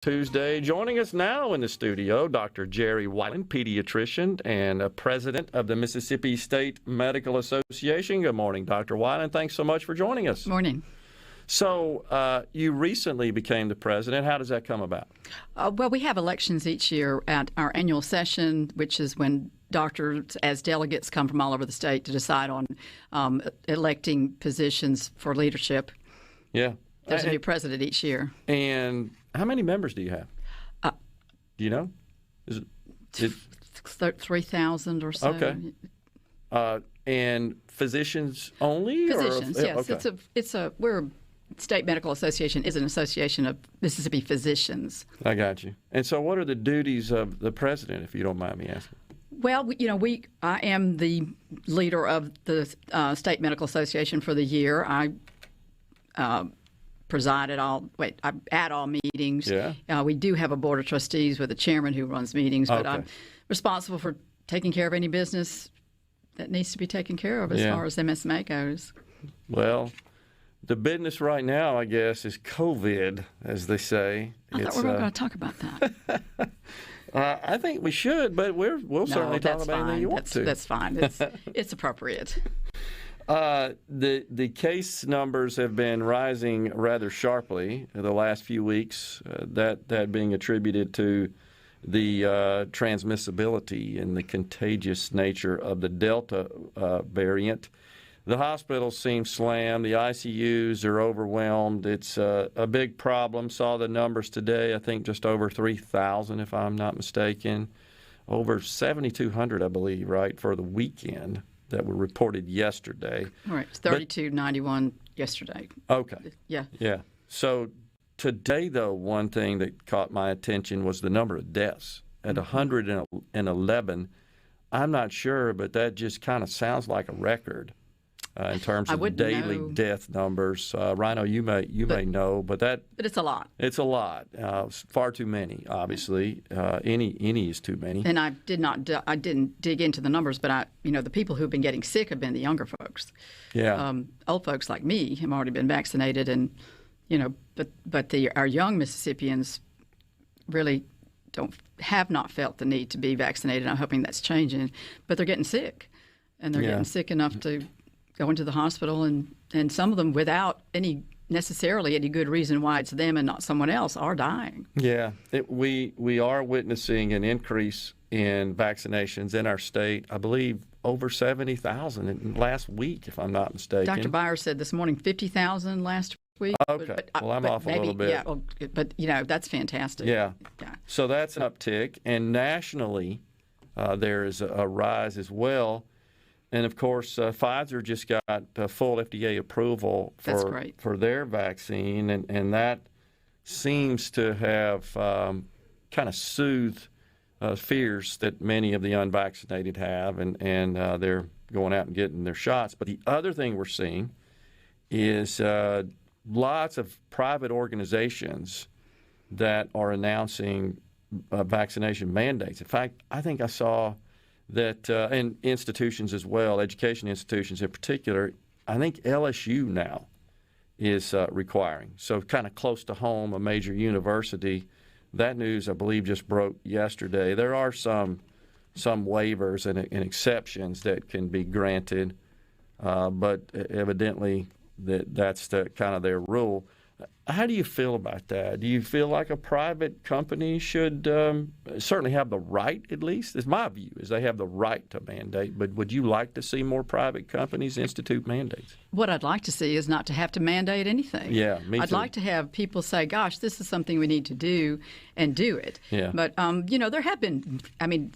Tuesday. Joining us now in the studio, Dr. Geri Weiland, pediatrician and president of the Mississippi State Medical Association. Good morning, Dr. Weiland. Thanks so much for joining us. Morning. So you recently became the president. How does that come about? Well, we have elections each year at our annual session, which is when doctors as delegates come from all over the state to decide on electing positions for leadership. Yeah. There's a new president each year. And how many members do you have? Do you know? Is it 3,000 or so. Okay. And physicians only? Physicians, or? yes. Okay. We're State Medical Association is an association of Mississippi physicians. I got you. And so what are the duties of the president, if you don't mind me asking? Well, I am the leader of the State Medical Association for the year. I preside at all meetings. Yeah. We do have a board of trustees with a chairman who runs meetings, but I'm responsible for taking care of any business that needs to be taken care of as far as MSMA goes. Well, the business right now, I guess, is COVID, as they say. I thought we were going to talk about that. I think we should, but we'll certainly talk about anything you want to. That's fine. It's appropriate. The case numbers have been rising rather sharply in the last few weeks, that being attributed to the transmissibility and the contagious nature of the Delta variant. The hospitals seem slammed. The ICUs are overwhelmed. It's a big problem. Saw the numbers today, I think just over 3,000, if I'm not mistaken. Over 7,200, I believe, right, for the weekend that were reported yesterday. All right, 3,291 yesterday. Okay. Yeah. Yeah. So today, though, one thing that caught my attention was the number of deaths at 111. I'm not sure, but that just kind of sounds like a record in terms of daily death numbers. Rhino, you may know, but it's a lot. It's a lot. Far too many, obviously. Any is too many. And I didn't dig into the numbers, but the people who've been getting sick have been the younger folks. Yeah. Old folks like me have already been vaccinated, and but our young Mississippians really have not felt the need to be vaccinated. I'm hoping that's changing, but they're getting sick, and they're getting sick enough to go into the hospital, and some of them without necessarily any good reason why it's them and not someone else are dying. Yeah, we are witnessing an increase in vaccinations in our state. I believe over 70,000 in last week, if I'm not mistaken. Dr. Byers said this morning 50,000 last week. Okay, well, I'm off a little bit. Yeah, but that's fantastic. Yeah. So that's an uptick, and nationally there is a rise as well. And, of course, Pfizer just got full FDA approval for their vaccine, and that seems to have kind of soothed fears that many of the unvaccinated have, and they're going out and getting their shots. But the other thing we're seeing is lots of private organizations that are announcing vaccination mandates. In fact, I think I saw that, and institutions as well, education institutions in particular, I think LSU now is requiring. So kind of close to home, a major university. That news, I believe, just broke yesterday. There are some waivers and exceptions that can be granted, but evidently that's kind of their rule. How do you feel about that? Do you feel like a private company should certainly have the right, at least? Is my view, is they have the right to mandate, but would you like to see more private companies institute mandates? What I'd like to see is not to have to mandate anything. Yeah, me too. I'd like to have people say, gosh, this is something we need to do, and do it. Yeah. But, there have been,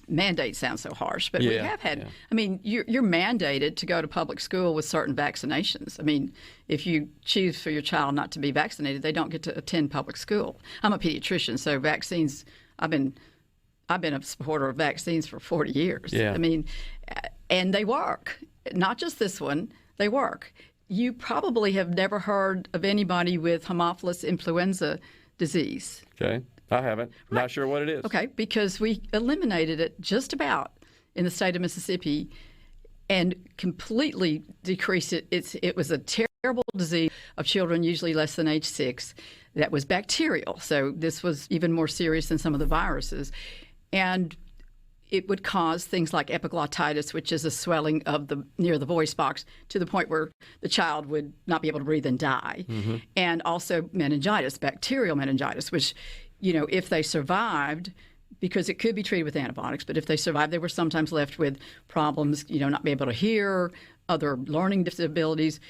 mandates sound so harsh, but we have had, you're mandated to go to public school with certain vaccinations. If you choose for your child not to be vaccinated, they don't get to attend public school. I'm a pediatrician, so vaccines, I've been a supporter of vaccines for 40 years. Yeah. And they work. Not just this one, they work. You probably have never heard of anybody with Haemophilus influenza disease. Okay, I haven't. Right. Not sure what it is. Okay, because we eliminated it just about in the state of Mississippi and completely decreased it. It was a terrible disease of children, usually less than age 6. that was bacterial. So this was even more serious than some of the viruses. And it would cause things like epiglottitis, which is a swelling of near the voice box to the point where the child would not be able to breathe and die. Mm-hmm. And also meningitis, bacterial meningitis, which, if they survived, because it could be treated with antibiotics, but if they survived, they were sometimes left with problems, not be able to hear, other learning disabilities.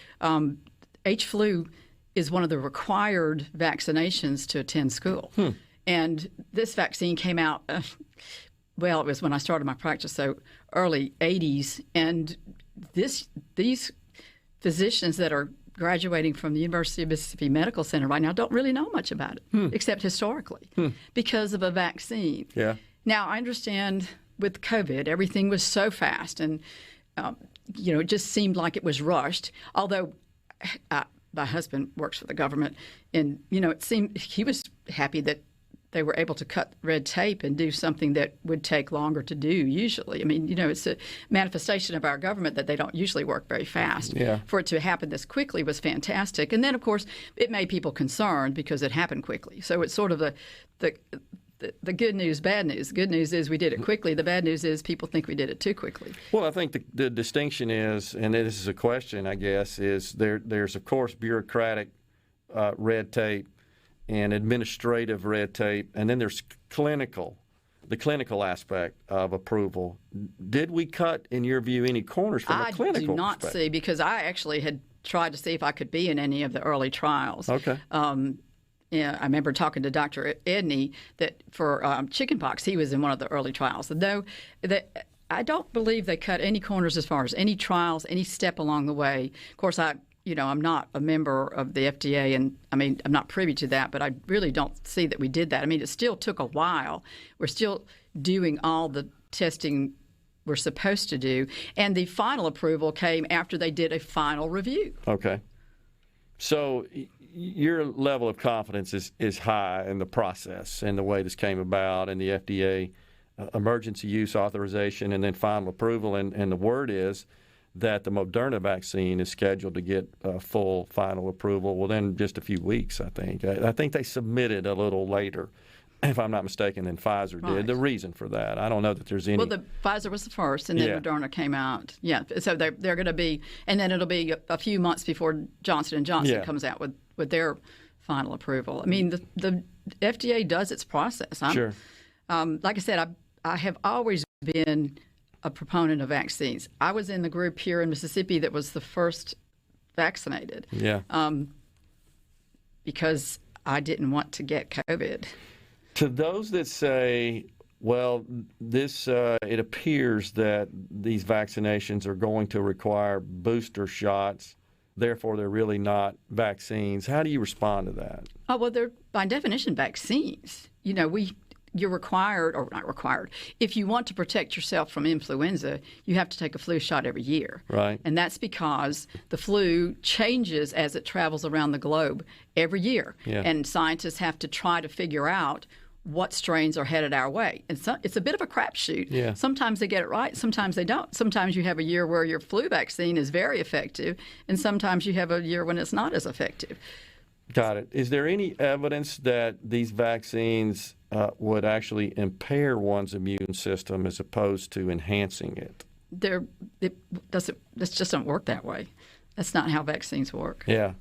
H-flu is one of the required vaccinations to attend school. And this vaccine came out, it was when I started my practice, so early 80s. And these physicians that are graduating from the University of Mississippi Medical Center right now don't really know much about it, except historically, because of a vaccine. Yeah. Now, I understand with COVID, everything was so fast, and it just seemed like it was rushed. Although my husband works for the government, and it seemed he was happy that they were able to cut red tape and do something that would take longer to do usually. I mean, it's a manifestation of our government that they don't usually work very fast. Yeah. For it to happen this quickly was fantastic. And then, of course, it made people concerned because it happened quickly. So it's sort of the good news, bad news. The good news is we did it quickly. The bad news is people think we did it too quickly. Well, I think the distinction is, and this is a question, I guess, is there's, of course, bureaucratic red tape and administrative red tape, and then there's the clinical aspect of approval. Did we cut, in your view, any corners from a clinical perspective? I do not see, because I actually had tried to see if I could be in any of the early trials. Okay. I remember talking to Dr. Edney that for chickenpox, he was in one of the early trials. Though I don't believe they cut any corners as far as any trials, any step along the way. Of course, I'm not a member of the FDA, and I'm not privy to that, but I really don't see that we did that. It still took a while. We're still doing all the testing we're supposed to do, and the final approval came after they did a final review. Okay. So your level of confidence is high in the process and the way this came about, and the FDA emergency use authorization and then final approval, and the word is that the Moderna vaccine is scheduled to get full final approval within just a few weeks, I think. I think they submitted a little later, if I'm not mistaken, than Pfizer did. The reason for that, I don't know that there's any. Well, Pfizer was the first, and then Moderna came out. Yeah, so they're going to be, and then it'll be a few months before Johnson & Johnson comes out with their final approval. The FDA does its process. Sure. Like I said, I have always been a proponent of vaccines. I was in the group here in Mississippi that was the first vaccinated. Yeah. Because I didn't want to get COVID. To those that say, well, it appears that these vaccinations are going to require booster shots, therefore they're really not vaccines. How do you respond to that? Oh, well, they're by definition vaccines. You're required, or not required, if you want to protect yourself from influenza, you have to take a flu shot every year. Right. And that's because the flu changes as it travels around the globe every year. Yeah. And scientists have to try to figure out what strains are headed our way. And so it's a bit of a crapshoot. Yeah. Sometimes they get it right, sometimes they don't. Sometimes you have a year where your flu vaccine is very effective, and sometimes you have a year when it's not as effective. Got it. Is there any evidence that these vaccines would actually impair one's immune system as opposed to enhancing it? This just doesn't work that way. That's not how vaccines work. Yeah.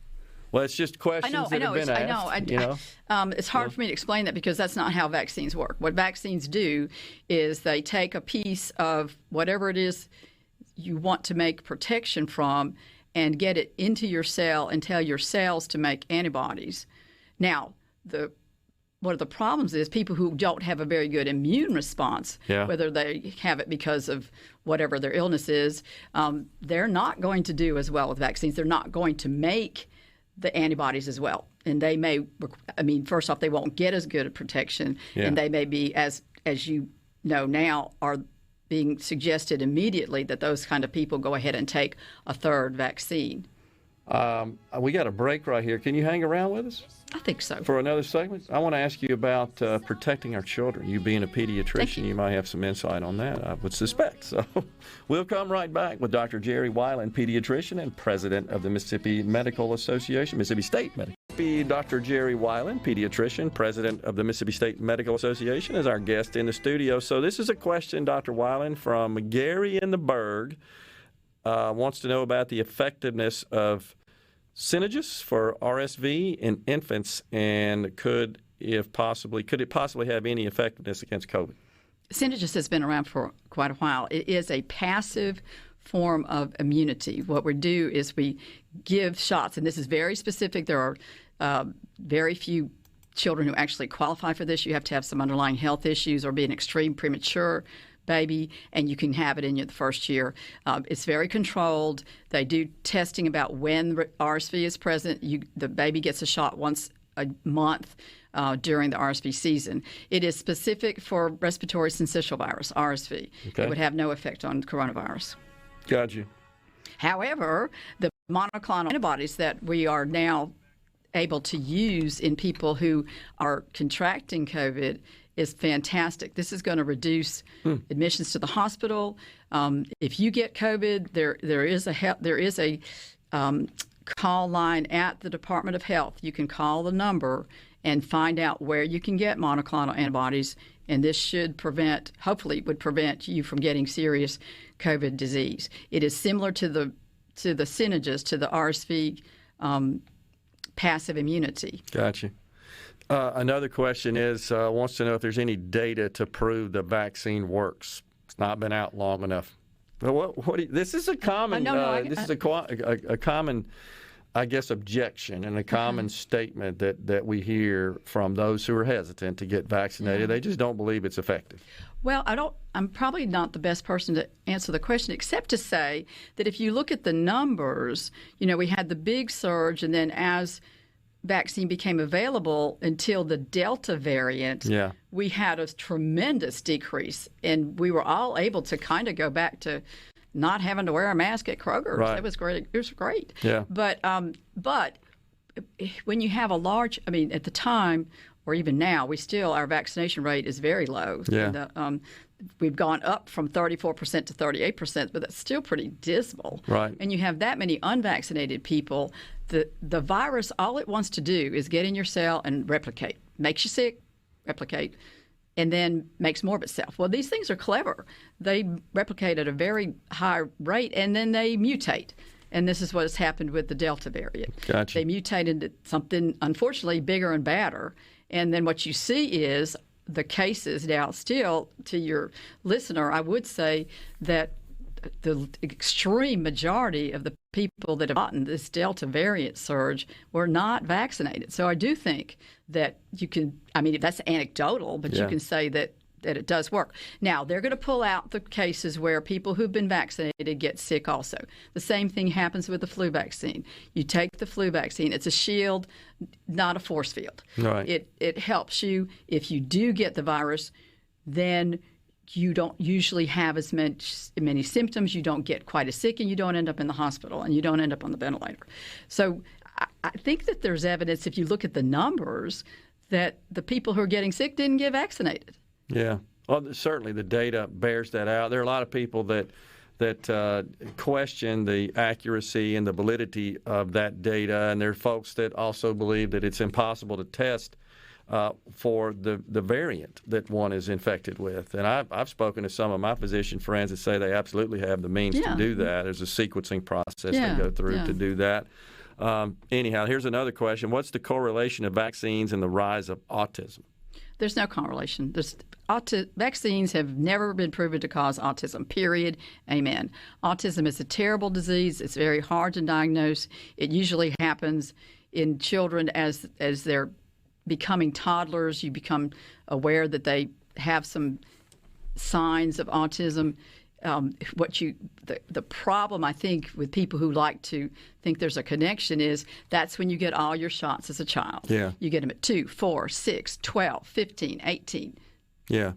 Well, it's just questions that have been asked. I know. It's hard for me to explain that because that's not how vaccines work. What vaccines do is they take a piece of whatever it is you want to make protection from and get it into your cell and tell your cells to make antibodies. Now, one of the problems is people who don't have a very good immune response, whether they have it because of whatever their illness is, they're not going to do as well with vaccines. They're not going to make the antibodies as well. And they may, first off, they won't get as good a protection, and they may be, as you know now, are being suggested immediately that those kind of people go ahead and take a third vaccine. We got a break right here. Can you hang around with us? I think so. For another segment? I want to ask you about protecting our children. You being a pediatrician, you might have some insight on that, I would suspect. So we'll come right back with Dr. Geri Weiland, pediatrician and president of the Mississippi Medical Association, Mississippi State Medical. Dr. Geri Weiland, Pediatrician President of the Mississippi State Medical Association, is our guest in the studio. So this is a question, Dr. Weiland, from Gary in the Berg. Wants to know about the effectiveness of Synagis for RSV in infants, and could it possibly have any effectiveness against COVID? Synagis has been around for quite a while. It is a passive form of immunity. What we do is we give shots, and this is very specific. There are very few children who actually qualify for this. You have to have some underlying health issues or be an extreme premature baby, and you can have it in the first year. It's very controlled. They do testing about when RSV is present. The baby gets a shot once a month during the RSV season. It is specific for respiratory syncytial virus, RSV. Okay. It would have no effect on coronavirus. Got you. However, the monoclonal antibodies that we are now able to use in people who are contracting COVID is fantastic. This is going to reduce admissions to the hospital. If you get COVID, there is a call line at the Department of Health. You can call the number and find out where you can get monoclonal antibodies, and this should hopefully would prevent you from getting serious COVID disease. It is similar to the Synagis, to the RSV passive immunity. Gotcha. Another question wants to know if there's any data to prove the vaccine works. It's not been out long enough. This is a common. This is a common, I guess, objection and a common statement that we hear from those who are hesitant to get vaccinated. Yeah. They just don't believe it's effective. Well, I'm probably not the best person to answer the question, except to say that if you look at the numbers, we had the big surge, and then as vaccine became available until the Delta variant, we had a tremendous decrease, and we were all able to kind of go back to not having to wear a mask at Kroger's. Right. It was great. It was great. Yeah. But when you have a large, at the time, or even now, our vaccination rate is very low. Yeah. And, we've gone up from 34% to 38%, but that's still pretty dismal. Right. And you have that many unvaccinated people. The virus, all it wants to do is get in your cell and replicate. Makes you sick, replicate, and then makes more of itself. Well, these things are clever. They replicate at a very high rate, and then they mutate. And this is what has happened with the Delta variant. Gotcha. They mutate into something, unfortunately, bigger and badder. And then what you see is the cases. Now, still, to your listener, I would say that the extreme majority of the people that have gotten this Delta variant surge were not vaccinated. So I do think that you can, that's anecdotal, but you can say that it does work. Now, they're going to pull out the cases where people who've been vaccinated get sick also. The same thing happens with the flu vaccine. You take the flu vaccine. It's a shield, not a force field. Right. It helps you. If you do get the virus, then you don't usually have as many symptoms. You don't get quite as sick, and you don't end up in the hospital, and you don't end up on the ventilator. So I think that there's evidence, if you look at the numbers, that the people who are getting sick didn't get vaccinated. Yeah. Well, certainly the data bears that out. There are a lot of people that question the accuracy and the validity of that data, and there are folks that also believe that it's impossible to test for the variant that one is infected with. And I've spoken to some of my physician friends that say they absolutely have the means to do that. There's a sequencing process they go through to do that. Anyhow, here's another question. What's the correlation of vaccines and the rise of autism? There's no correlation. Vaccines have never been proven to cause autism, period. Amen. Autism is a terrible disease. It's very hard to diagnose. It usually happens in children as they're becoming toddlers. You become aware that they have some signs of autism. The problem, I think, with people who like to think there's a connection is that's when you get all your shots as a child. Yeah. You get them at 2, 4, 6, 12, 15, 18. Yeah.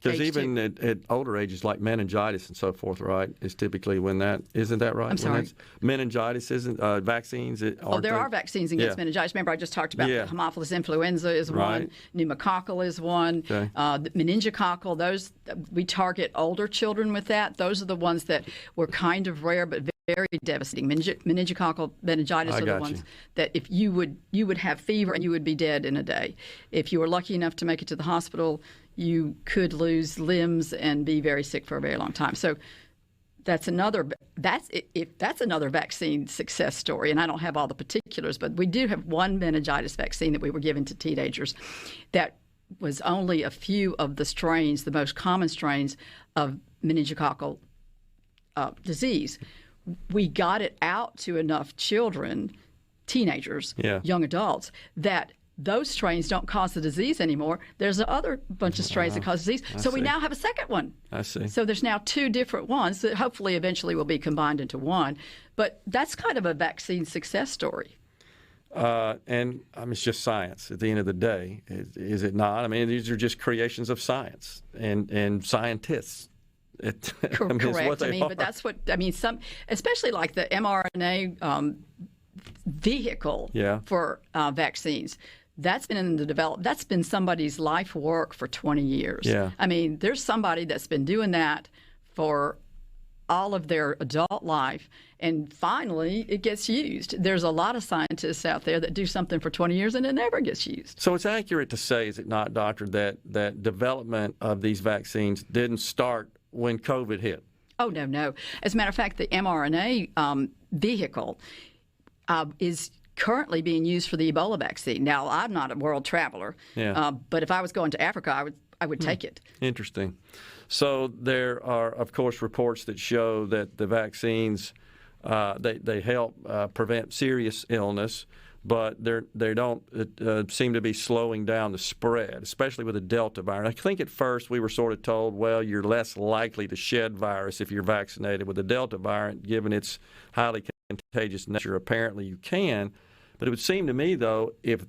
Because even at older ages, like meningitis and so forth, right, is typically when that, isn't that right? I'm sorry. When meningitis isn't, vaccines. There are vaccines against meningitis. Remember, I just talked about the Haemophilus influenza is one, pneumococcal is one, the meningococcal, those, we target older children with that. Those are the ones that were kind of rare but very devastating. Meningococcal meningitis are the ones that if you would have fever and you would be dead in a day. If you were lucky enough to make it to the hospital, you could lose limbs and be very sick for a very long time. So that's another vaccine success story, and I don't have all the particulars, but we do have one meningitis vaccine that we were given to teenagers that was only a few of the strains, the most common strains of meningococcal disease. We got it out to enough children, teenagers, young adults, that those strains don't cause the disease anymore. There's another bunch of strains that cause disease. So we now have a second one. I see. So there's now two different ones that hopefully eventually will be combined into one. But that's kind of a vaccine success story. And it's just science at the end of the day, is it not? I mean, these are just creations of science and scientists. Correct. But that's what some, especially like the mRNA vehicle for vaccines. That's been in the development. That's been somebody's life work for 20 years. Yeah. I mean, there's somebody that's been doing that for all of their adult life, and finally it gets used. There's a lot of scientists out there that do something for 20 years and it never gets used. So it's accurate to say, is it not, Doctor, that development of these vaccines didn't start when COVID hit? Oh, no. As a matter of fact, the mRNA vehicle is currently being used for the Ebola vaccine. Now, I'm not a world traveler, but if I was going to Africa, I would take it. Interesting. So there are, of course, reports that show that the vaccines, they help prevent serious illness, but they don't seem to be slowing down the spread, especially with the Delta virus. I think at first we were sort of told, well, you're less likely to shed virus if you're vaccinated. With the Delta variant, given its highly contagious nature, apparently you can. But it would seem to me, though, if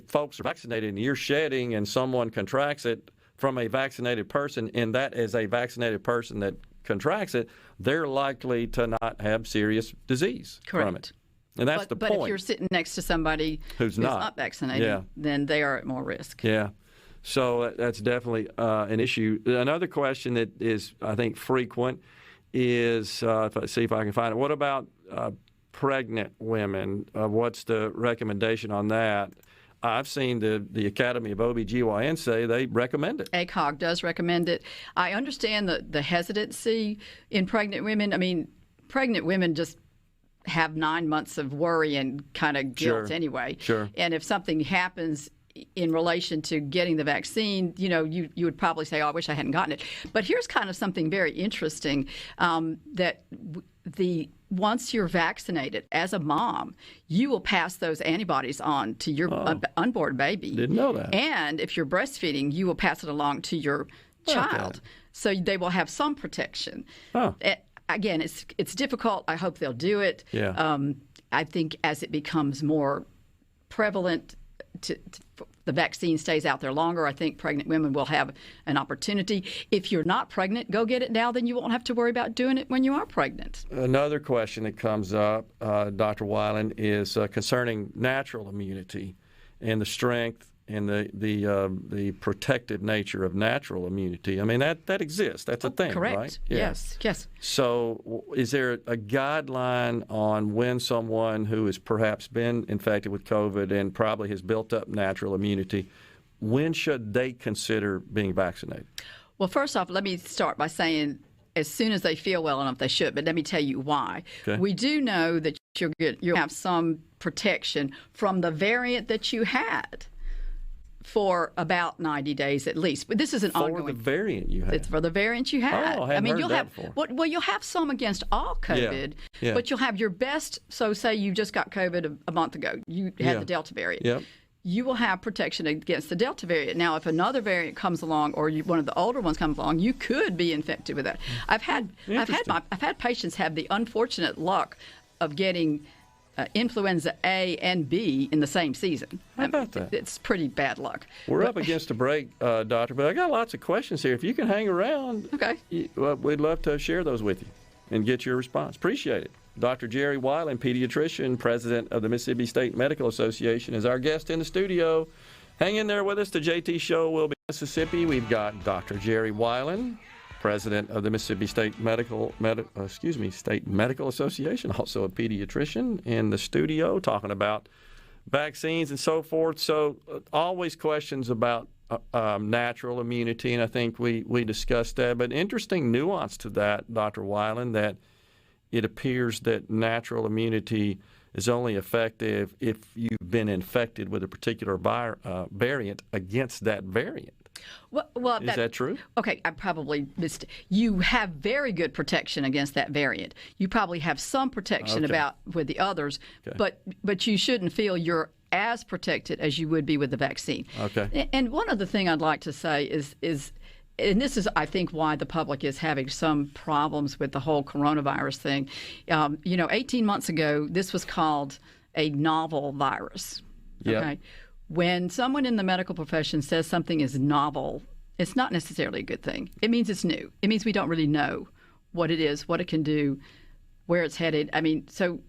folks are vaccinated and you're shedding and someone contracts it from a vaccinated person, and that is a vaccinated person that contracts it, they're likely to not have serious disease from it. And that's the point. But if you're sitting next to somebody who's not vaccinated, then they are at more risk. Yeah. So that's definitely an issue. Another question that is, I think, frequent is, let's see if I can find it. What about pregnant women? What's the recommendation on that? I've seen the Academy of OBGYN say they recommend it. ACOG does recommend it. I understand the hesitancy in pregnant women. I mean, pregnant women just have 9 months of worry and kind of guilt anyway. Sure. And if something happens in relation to getting the vaccine, you would probably say, oh, I wish I hadn't gotten it. But here's kind of something very interesting, that once you're vaccinated as a mom, you will pass those antibodies on to your unborn baby. Didn't know that. And if you're breastfeeding, you will pass it along to your child. So they will have some protection. Again, it's difficult. I hope they'll do it. Yeah. I think as it becomes more prevalent, the vaccine stays out there longer, I think pregnant women will have an opportunity. If you're not pregnant, go get it now. Then you won't have to worry about doing it when you are pregnant. Another question that comes up, Dr. Weiland, is concerning natural immunity and the strength and the protective nature of natural immunity. I mean, that exists. That's a thing, correct. Right? Yeah. Yes. So is there a guideline on when someone who has perhaps been infected with COVID and probably has built up natural immunity, when should they consider being vaccinated? Well, first off, let me start by saying as soon as they feel well enough, they should. But let me tell you why. Okay. We do know that you'll have some protection from the variant that you had for about 90 days at least. But this is an ongoing. For the variant you had? It's for the variant you had. Oh, I hadn't heard that before. Well, you'll have some against all COVID, but you'll have your best. So say you just got COVID a month ago. You had the Delta variant. Yep. You will have protection against the Delta variant. Now, if another variant comes along or one of the older ones comes along, you could be infected with that. I've had patients have the unfortunate luck of getting influenza A and B in the same season. How about that? It's pretty bad luck. We're up against a break, Doctor, but I got lots of questions here. If you can hang around, we'd love to share those with you and get your response. Appreciate it. Dr. Geri Weiland, Pediatrician President of the Mississippi State Medical Association, is our guest in the studio. Hang in there with us. The JT Show will be in Mississippi. We've got Dr. Geri Weiland president of the Mississippi State Medical Association, also a pediatrician, in the studio talking about vaccines and so forth. So always questions about natural immunity, and I think we discussed that. But interesting nuance to that, Dr. Weiland, that it appears that natural immunity is only effective if you've been infected with a particular variant against that variant. Well, is that true? Okay, I probably missed it. You have very good protection against that variant. You probably have some protection with the others, but you shouldn't feel you're as protected as you would be with the vaccine. Okay. And one other thing I'd like to say is and this is, I think, why the public is having some problems with the whole coronavirus thing. 18 months ago, this was called a novel virus. Yep. Okay. When someone in the medical profession says something is novel, it's not necessarily a good thing. It means it's new. It means we don't really know what it is, what it can do, where it's headed. I mean, so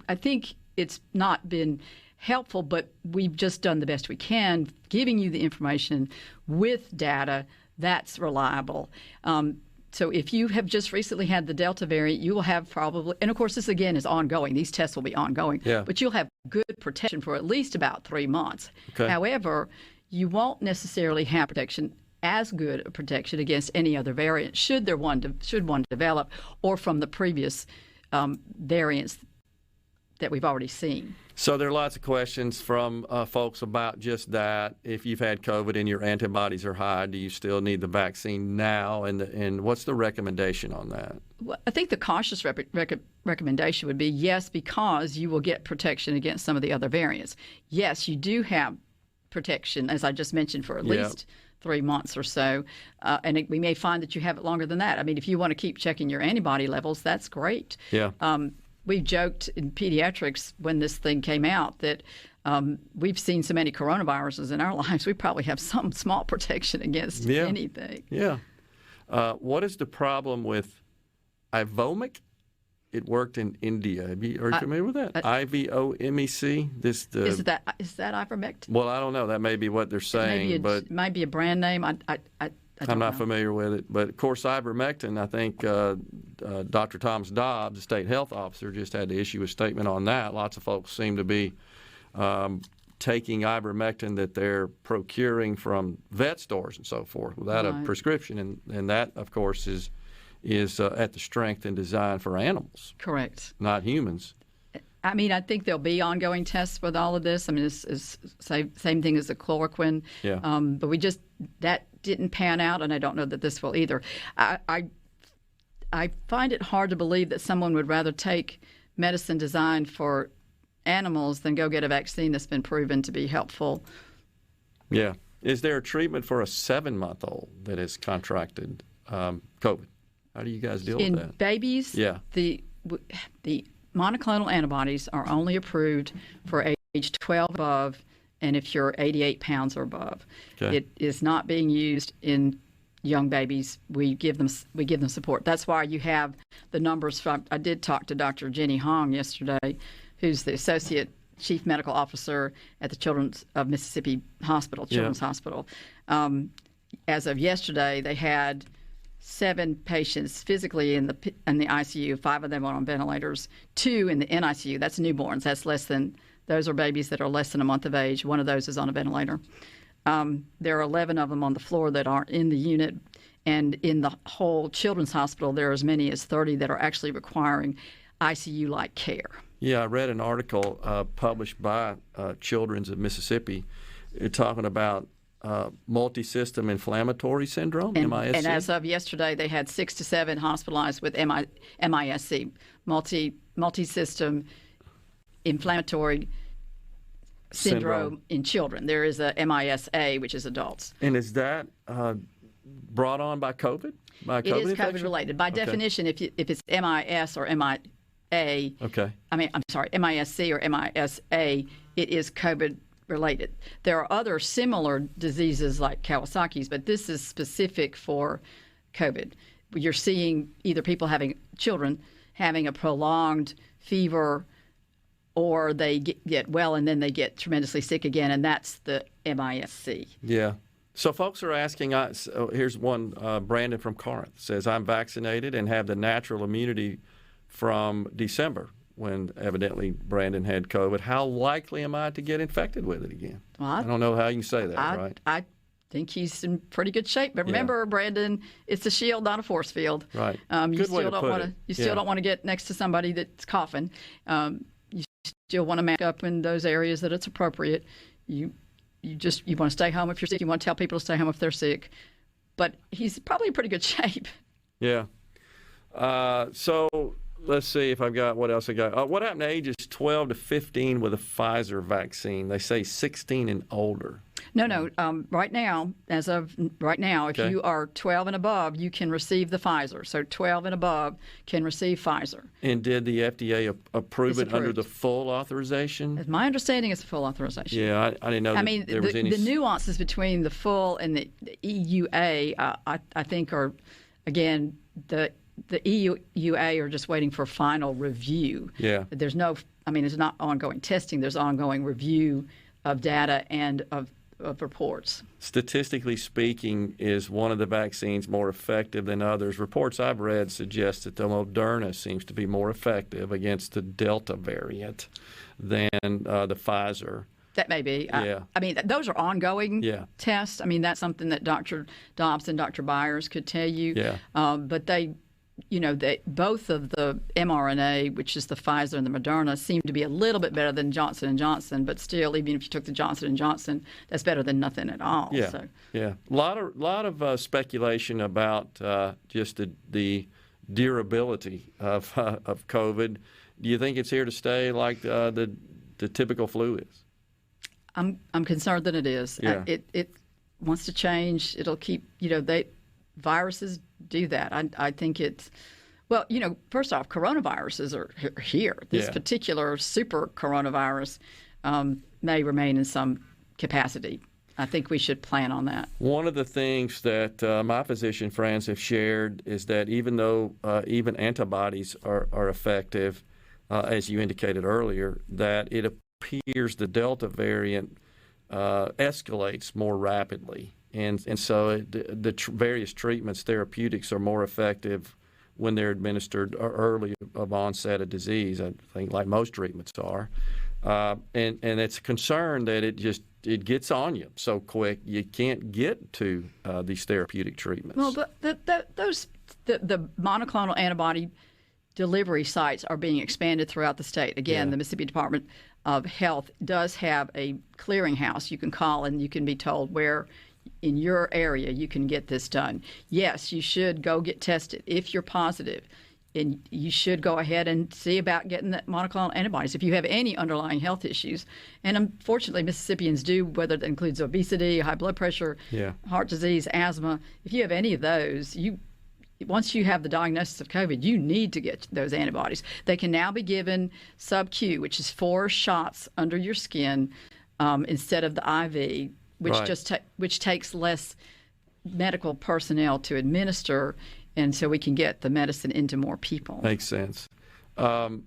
I think it's not been helpful, but we've just done the best we can, giving you the information with data that's reliable. So if you have just recently had the Delta variant, you will have probably, and of course this again is ongoing, these tests will be ongoing, but you'll have good protection for at least about 3 months. Okay. However, you won't necessarily have protection, as good a protection against any other variant should one develop, or from the previous variants that we've already seen. So there are lots of questions from folks about just that. If you've had COVID and your antibodies are high, do you still need the vaccine now? And what's the recommendation on that? Well, I think the cautious recommendation would be yes, because you will get protection against some of the other variants. Yes, you do have protection, as I just mentioned, for at least 3 months or so. And we may find that you have it longer than that. I mean, if you want to keep checking your antibody levels, that's great. Yeah. We joked in pediatrics when this thing came out that we've seen so many coronaviruses in our lives, we probably have some small protection against anything. Yeah. What is the problem with Ivomec? It worked in India. Are you familiar with that? IVOMEC? Is that ivermectin? Well, I don't know. That may be what they're saying. It might be a brand name. I'm not familiar with it. But, of course, ivermectin, I think Dr. Thomas Dobbs, the state health officer, just had to issue a statement on that. Lots of folks seem to be taking ivermectin that they're procuring from vet stores and so forth without a prescription. And that, of course, is at the strength and design for animals. Correct. Not humans. I mean, I think there'll be ongoing tests with all of this. I mean, it's same thing as the chloroquine. Yeah. But that didn't pan out, and I don't know that this will either. I find it hard to believe that someone would rather take medicine designed for animals than go get a vaccine that's been proven to be helpful. Yeah. Is there a treatment for a 7-month-old that has contracted COVID? How do you guys deal with that? In babies, the monoclonal antibodies are only approved for age 12 above, and if you're 88 pounds or above. Okay. It is not being used in young babies. We give them support. That's why you have the numbers from. I did talk to Dr. Jenny Hong yesterday, who's the Associate Chief Medical Officer at the Children's of Mississippi Hospital, Children's Hospital. As of yesterday, they had 7 patients physically in the ICU. 5 of them are on ventilators. 2 in the NICU. That's newborns. Those are babies that are less than a month of age. 1 of those is on a ventilator. There are 11 of them on the floor that aren't in the unit. And in the whole children's hospital, there are as many as 30 that are actually requiring ICU-like care. Yeah, I read an article published by Children's of Mississippi talking about multi-system inflammatory syndrome, MISC. And as of yesterday, they had 6 to 7 hospitalized with MISC, multi-system inflammatory syndrome in children. There is a MISA, which is adults. And is that brought on by COVID? It is COVID-related. By definition, if it's MIS or MIA, MISC or MISA, it is COVID-related. There are other similar diseases like Kawasaki's, but this is specific for COVID. You're seeing either children having a prolonged fever, or they get well and then they get tremendously sick again, and that's the MISC. Yeah. So folks are asking us, here's one, Brandon from Corinth says, I'm vaccinated and have the natural immunity from December when evidently Brandon had COVID. How likely am I to get infected with it again? Well, I don't know how you can say that, right? I think he's in pretty good shape. But remember, Brandon, it's a shield, not a force field. Right. You still don't want to get next to somebody that's coughing. You still want to mask up in those areas that it's appropriate. You want to stay home if you're sick. You want to tell people to stay home if they're sick. But he's probably in pretty good shape. Yeah. So let's see if I've got what else I got. What happened to ages 12 to 15 with a Pfizer vaccine? They say 16 and older. No. Right now, as of right now, if you are 12 and above, you can receive the Pfizer. So 12 and above can receive Pfizer. And did the FDA approve it under the full authorization? My understanding is the full authorization. Yeah, I didn't know there was any... the nuances between the full and the EUA, I think are, again, the EUA are just waiting for final review. Yeah. There's not ongoing testing. There's ongoing review of data and of reports. Statistically speaking, is one of the vaccines more effective than others? Reports I've read suggest that the Moderna seems to be more effective against the Delta variant than the Pfizer. That may be. Yeah. Those are ongoing tests. That's something that Dr. Dobbs and Dr. Byers could tell you. Yeah. But both of the mRNA, which is the Pfizer and the Moderna, seem to be a little bit better than Johnson & Johnson, but still, even if you took the Johnson & Johnson, that's better than nothing at all. Yeah, so. Yeah. A lot of speculation about just the durability of COVID. Do you think it's here to stay like the typical flu is? I'm concerned that it is. Yeah. It wants to change. It'll keep, viruses do that. I think it's, first off, coronaviruses are here. This particular super coronavirus may remain in some capacity. I think we should plan on that. One of the things that my physician friends have shared is that even though even antibodies are effective, as you indicated earlier, that it appears the Delta variant escalates more rapidly. And so the various treatments, therapeutics, are more effective when they're administered early of onset of disease, I think, like most treatments are. And it's a concern that it gets on you so quick you can't get to these therapeutic treatments. Well, the monoclonal antibody delivery sites are being expanded throughout the state. Again, the Mississippi Department of Health does have a clearinghouse you can call and you can be told where in your area you can get this done. Yes, you should go get tested if you're positive, and you should go ahead and see about getting that monoclonal antibodies if you have any underlying health issues. And unfortunately, Mississippians do, whether that includes obesity, high blood pressure, heart disease, asthma. If you have any of those, once you have the diagnosis of COVID, you need to get those antibodies. They can now be given sub-Q, which is 4 shots under your skin instead of the IV, which takes less medical personnel to administer, and so we can get the medicine into more people. Makes sense. When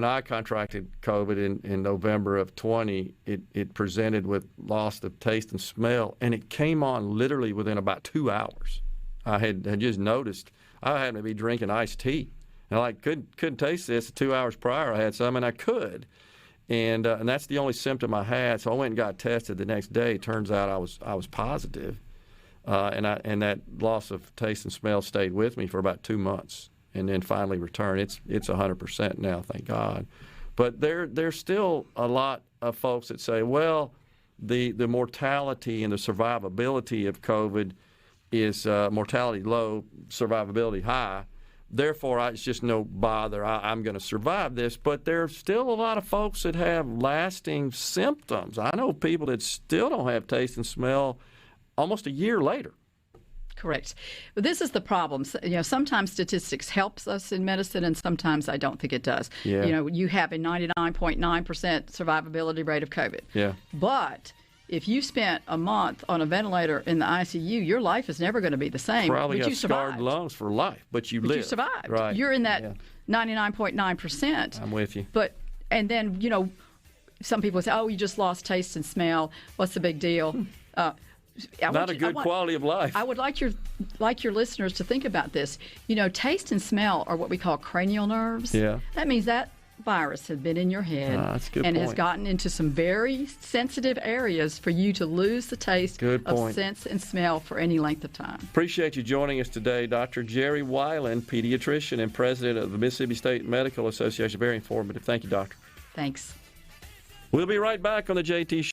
I contracted COVID in November of 20, it presented with loss of taste and smell, and it came on literally within about 2 hours. I had just noticed I happened to be drinking iced tea, and I couldn't taste this. 2 hours prior, I had some, and I could. And that's the only symptom I had. So I went and got tested the next day. Turns out I was positive, and that loss of taste and smell stayed with me for about 2 months, and then finally returned. It's 100% now, thank God. But there's still a lot of folks that say, well, the mortality and the survivability of COVID is mortality low, survivability high. Therefore, it's just no bother. I'm going to survive this. But there's still a lot of folks that have lasting symptoms. I know people that still don't have taste and smell almost a year later. Correct. But this is the problem. Sometimes statistics helps us in medicine, and sometimes I don't think it does. Yeah. You have a 99.9% survivability rate of COVID. Yeah. But if you spent a month on a ventilator in the ICU, your life is never going to be the same. Probably but got you survived. Scarred lungs for life, but you lived. You survived. Right. You're in that 99.9%. I'm with you. And then, some people say, oh, you just lost taste and smell. What's the big deal? not a good quality of life. I would like your listeners to think about this. You know, taste and smell are what we call cranial nerves. Yeah. That means that virus has been in your head and has gotten into some very sensitive areas for you to lose the taste of sense and smell for any length of time. Appreciate you joining us today, Dr. Geri Weiland, pediatrician and president of the Mississippi State Medical Association. Very informative. Thank you, doctor. Thanks. We'll be right back on the JT Show.